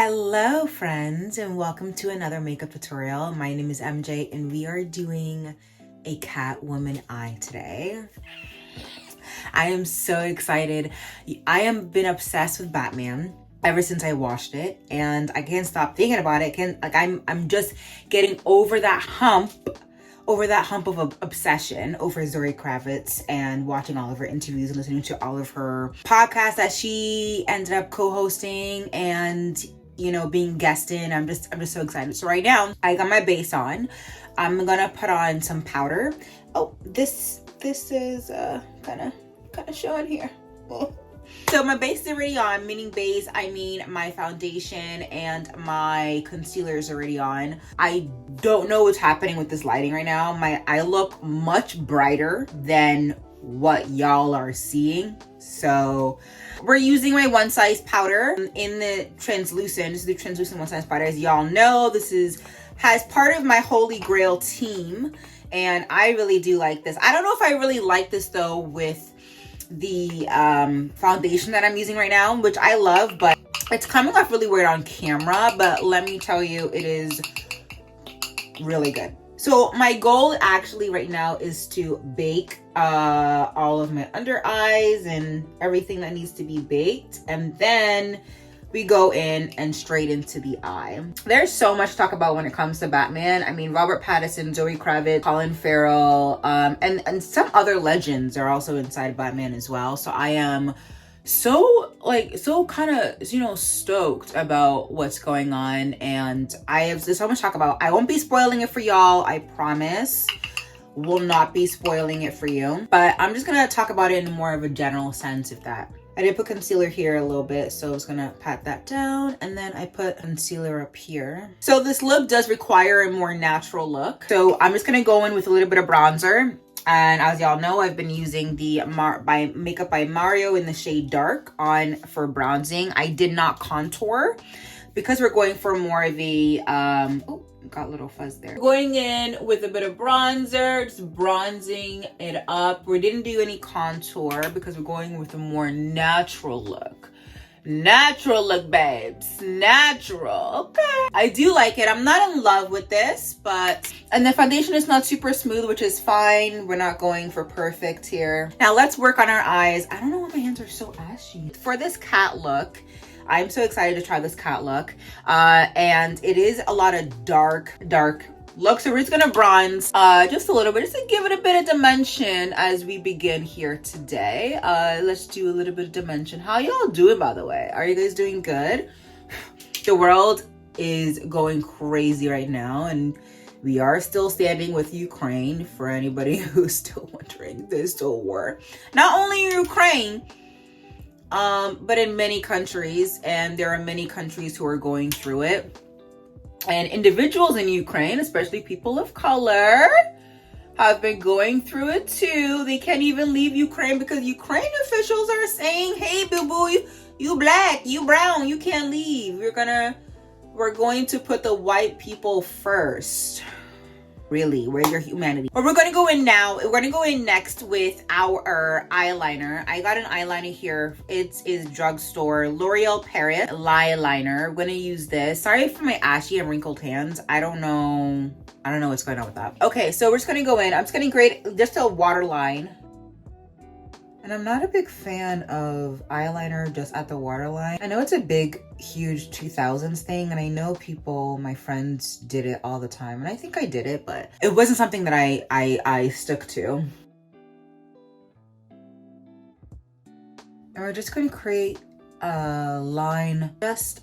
Hello friends, and welcome to another makeup tutorial. My name is MJ and we are doing a Catwoman eye today. I am so excited. I have been obsessed with Batman ever since I watched it, and I can't stop thinking about it. I'm just getting over that hump of obsession over Zoe Kravitz, and watching all of her interviews and listening to all of her podcasts that she ended up co-hosting and being guest in. I'm just so excited. So right now I got my base on. I'm gonna put on some powder. Oh, this is kind of showing here. So my base is already on, meaning base, I mean my foundation and my concealer is already on. I don't know what's happening with this lighting right now. I look much brighter than what y'all are seeing. So we're using my one size powder in the translucent. This is the translucent one size powder. As y'all know, this has part of my holy grail team, and I really do like this. I don't know if I really like this though with the foundation that I'm using right now, which I love, but it's coming off really weird on camera. But let me tell you, it is really good. So my goal actually right now is to bake all of my under eyes and everything that needs to be baked, and then we go in and straight into the eye. There's so much to talk about when it comes to Batman. I mean, Robert Pattinson, Zoe Kravitz, Colin Farrell, and some other legends are also inside Batman as well. So I am so kind of stoked about what's going on, and I have so much to talk about. I won't be spoiling it for y'all, I promise. Will not be spoiling it for you, but I'm just gonna talk about it in more of a general sense. If that I did put concealer here a little bit, so I was gonna pat that down, and then I put concealer up here. So this look does require a more natural look, so I'm just gonna go in with a little bit of bronzer. And as y'all know, I've been using the Makeup by Mario in the shade Dark on for bronzing. I did not contour because we're going for more of a oh, got a little fuzz there. Going in with a bit of bronzer, just bronzing it up. We didn't do any contour because we're going with a more natural look. Natural look, babes. Natural. Okay. I do like it. I'm not in love with this, and the foundation is not super smooth, which is fine. We're not going for perfect here. Now let's work on our eyes. I don't know why my hands are so ashy. For this cat look, I'm so excited to try this cat look. And it is a lot of dark look. So we're just gonna bronze just a little bit, just to give it a bit of dimension as we begin here today. Let's do a little bit of dimension. How y'all doing, by the way? Are you guys doing good? The world is going crazy right now, and we are still standing with Ukraine. For anybody who's still wondering, there's still war. Not only in Ukraine, but in many countries, and there are many countries who are going through it. And individuals in Ukraine, especially people of color, have been going through it too. They can't even leave Ukraine because Ukraine officials are saying, hey, boo-boo, you black, you brown, you can't leave. We're going to put the white people first. Really, where's your humanity? But we're gonna go in now. We're gonna go in next with our eyeliner. I got an eyeliner here. It is drugstore L'Oreal Paris eyeliner. We're gonna use this. Sorry for my ashy and wrinkled hands. I don't know what's going on with that. Okay, so we're just gonna go in. I'm just gonna grade just a waterline. And I'm not a big fan of eyeliner just at the waterline. I know it's a big, huge 2000s thing, and I know my friends did it all the time, and I think I did it, but it wasn't something that I stuck to. And we're just going to create a line just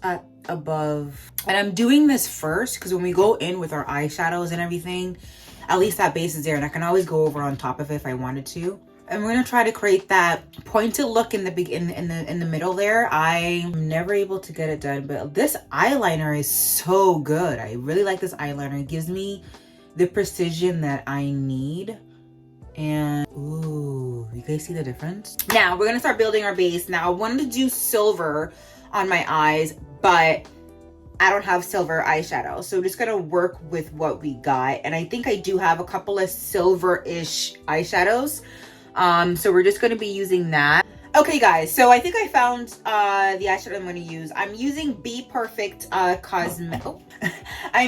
above. And I'm doing this first because when we go in with our eyeshadows and everything, at least that base is there, and I can always go over on top of it if I wanted to. And we're gonna try to create that pointed look in the middle there. I'm never able to get it done, but this eyeliner is so good. I really like this eyeliner. It gives me the precision that I need. And ooh, you guys see the difference? Now we're gonna start building our base. Now I wanted to do silver on my eyes, but I don't have silver eyeshadow, so I'm just gonna work with what we got. And I think I do have a couple of silver-ish eyeshadows. So we're just gonna be using that. Okay guys, so I think I found the eyeshadow I'm going to use. I'm using Be Perfect I'm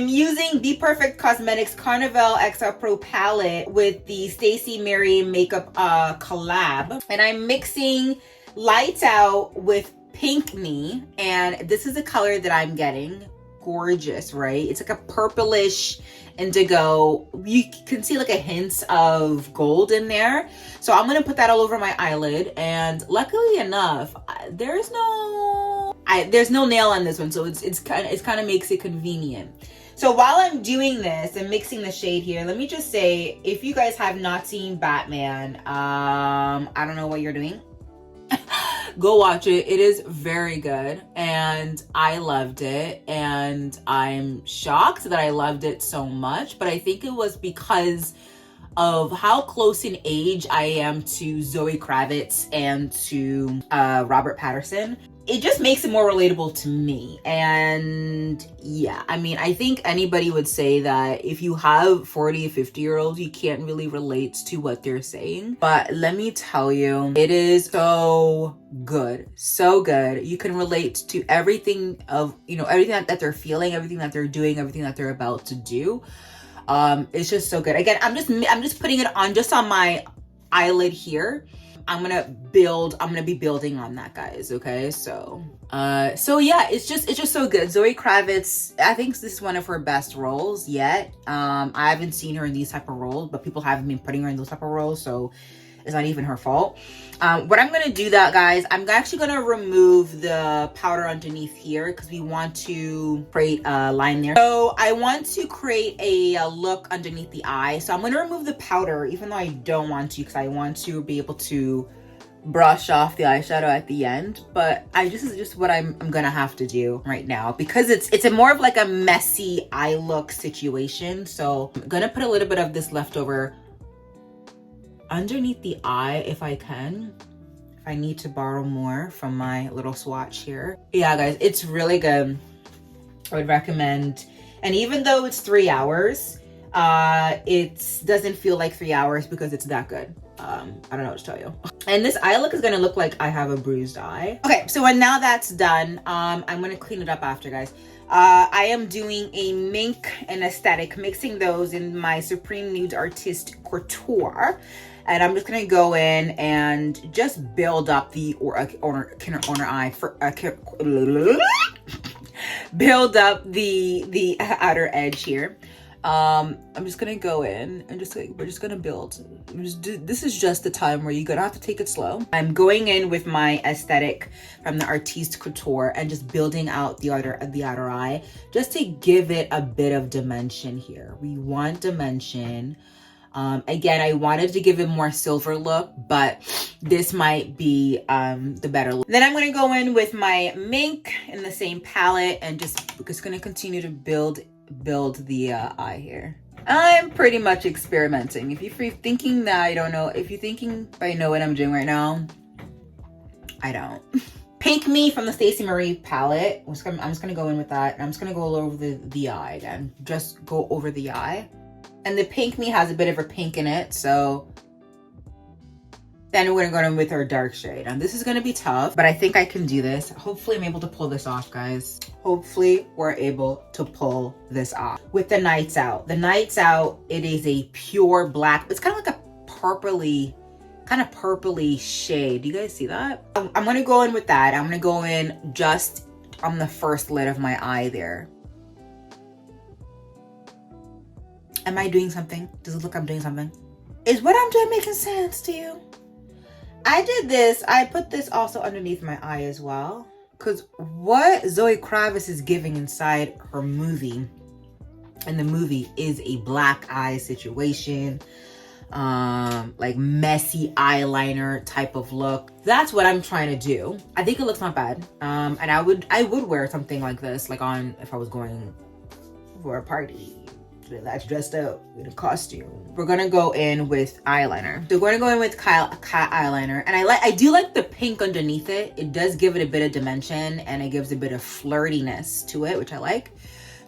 using Be Perfect Cosmetics Carnival XL Pro palette with the Stacey Mary makeup collab, and I'm mixing Lights Out with Pink Me, and this is the color that I'm getting. Gorgeous, right? It's like a purplish indigo. You can see like a hint of gold in there. So I'm gonna put that all over my eyelid, and luckily enough, there's no nail on this one, so it's kind of makes it convenient. So while I'm doing this and mixing the shade here, let me just say, if you guys have not seen Batman, I don't know what you're doing. Go watch it. It is very good, and I loved it, and I'm shocked that I loved it so much, but I think it was because of how close in age I am to Zoe Kravitz and to Robert Pattinson. It just makes it more relatable to me. And yeah, I mean, I think anybody would say that if you have 40, 50-year-olds, you can't really relate to what they're saying. But let me tell you, it is so good. So good. You can relate to everything of, everything that they're feeling, everything that they're doing, everything that they're about to do. It's just so good. Again, I'm just putting it on just on my eyelid here. I'm gonna be building on that, guys. Okay, so yeah, it's just so good. Zoe Kravitz, I think this is one of her best roles yet. I haven't seen her in these type of roles, but people haven't been putting her in those type of roles, so it's not even her fault. What I'm gonna do that, guys, I'm actually gonna remove the powder underneath here because we want to create a line there. So I want to create a look underneath the eye. So I'm gonna remove the powder, even though I don't want to, because I want to be able to brush off the eyeshadow at the end. But this is just what I'm gonna have to do right now, because it's a more of like a messy eye look situation. So I'm gonna put a little bit of this leftover underneath the eye if I can. If I need to borrow more from my little swatch here. Yeah, guys, it's really good. I would recommend. And even though it's 3 hours, it doesn't feel like 3 hours because it's that good. I don't know what to tell you. And this eye look is gonna look like I have a bruised eye. Okay, so when now that's done, I'm gonna clean it up after, guys. I am doing a mink and aesthetic, mixing those in my Supreme Nude Artist Couture. And I'm just gonna go in and just build up the corner eye for build up the outer edge here. I'm just gonna go in and we're just gonna build. This is just the time where you're gonna have to take it slow. I'm going in with my aesthetic from the Artiste Couture and just building out the outer eye, just to give it a bit of dimension here. We want dimension. Again, I wanted to give it more silver look, but this might be the better look. Then I'm going to go in with my mink in the same palette and just going to continue to build the eye here. I'm pretty much experimenting. If you're thinking that I don't know, if you're thinking I know what I'm doing right now, I don't. Pink Me from the Stacey Marie palette. I'm just going to go in with that. And I'm just going to go over the eye again. Just go over the eye. And the Pink Me has a bit of a pink in it, so then we're gonna go in with our dark shade. And this is gonna be tough, but I think I can do this. Hopefully I'm able to pull this off, guys. Hopefully we're able to pull this off. With the Nights Out. The Nights Out, it is a pure black. It's kind of like a purpley shade. Do you guys see that? I'm gonna go in with that. I'm gonna go in just on the first lid of my eye there. Am I doing something? Does it look like I'm doing something? Is what I'm doing making sense to you? I did this. I put this also underneath my eye as well. Because what Zoe Kravitz is giving inside her movie, and the movie is a black eye situation, like messy eyeliner type of look. That's what I'm trying to do. I think it looks not bad. And I would wear something like this, like if I was going for a party that's dressed up in a costume. We're gonna go in with eyeliner. So we're gonna go in with cat eyeliner, and I do like the pink underneath it. It does give it a bit of dimension, and it gives a bit of flirtiness to it, which I like.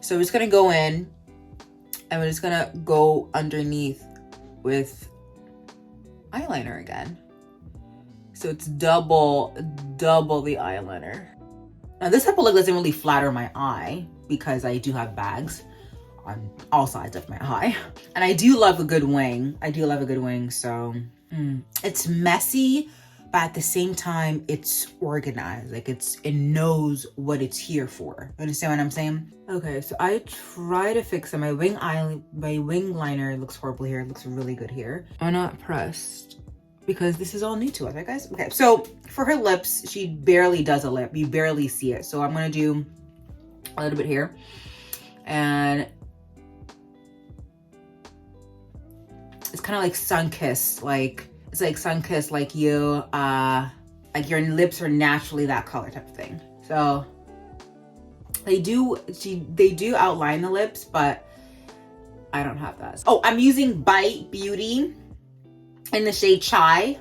So we're just gonna go in, and we're just gonna go underneath with eyeliner again. So it's double the eyeliner. Now this type of look doesn't really flatter my eye because I do have bags on all sides of my eye. And I do love a good wing. So it's messy, but at the same time, it's organized. Like it knows what it's here for. You understand what I'm saying? Okay, so I try to fix it. My wing liner looks horrible here. It looks really good here. I'm not pressed because this is all new to us, right guys? Okay, so for her lips, she barely does a lip. You barely see it. So I'm gonna do a little bit here. And it's kind of like sun-kissed, it's like sun-kissed, like you, like your lips are naturally that color type of thing. So they do outline the lips, but I don't have that. Oh, I'm using Bite Beauty in the shade Chai.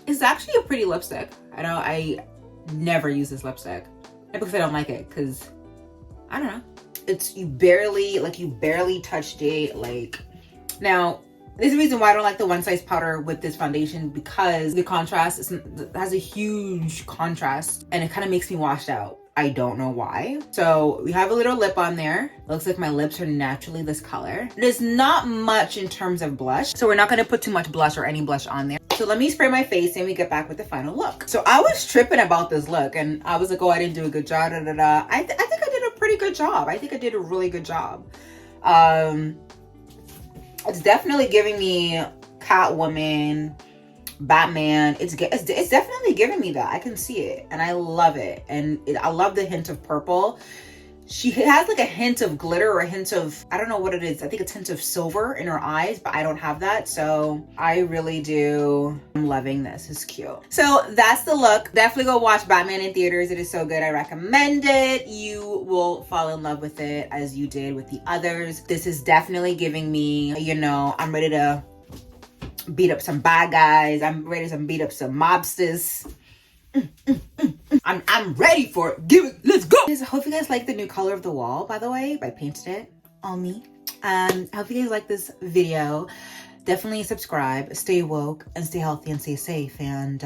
It's actually a pretty lipstick. I never use this lipstick. Not because I don't like it, because I don't know. It's you barely touched it. Like, now there's a reason why I don't like the one size powder with this foundation, because the contrast has a huge contrast and it kind of makes me washed out. I don't know why. So we have a little lip on there. Looks like my lips are naturally this color. There's not much in terms of blush, so we're not gonna put too much blush or any blush on there. So let me spray my face and we get back with the final look. So I was tripping about this look and I was like, oh, I didn't do a good job. I think I did a pretty good job. I think I did a really good job. It's definitely giving me Catwoman, Batman. It's definitely giving me that. I can see it and I love it. And I love the hint of purple. She has like a hint of glitter or a hint of, I don't know what it is. I think it's a hint of silver in her eyes, but I don't have that. So I really do. I'm loving this. It's cute. So that's the look. Definitely go watch Batman in theaters. It is so good. I recommend it. You will fall in love with it as you did with the others. This is definitely giving me, you know, I'm ready to beat up some bad guys. I'm ready to beat up some mobsters. I'm ready for it. Give it. Let's go. I hope you guys like the new color of the wall, by the way. I painted it on me. I hope you guys like this video. Definitely subscribe, stay woke, and stay healthy and stay safe. And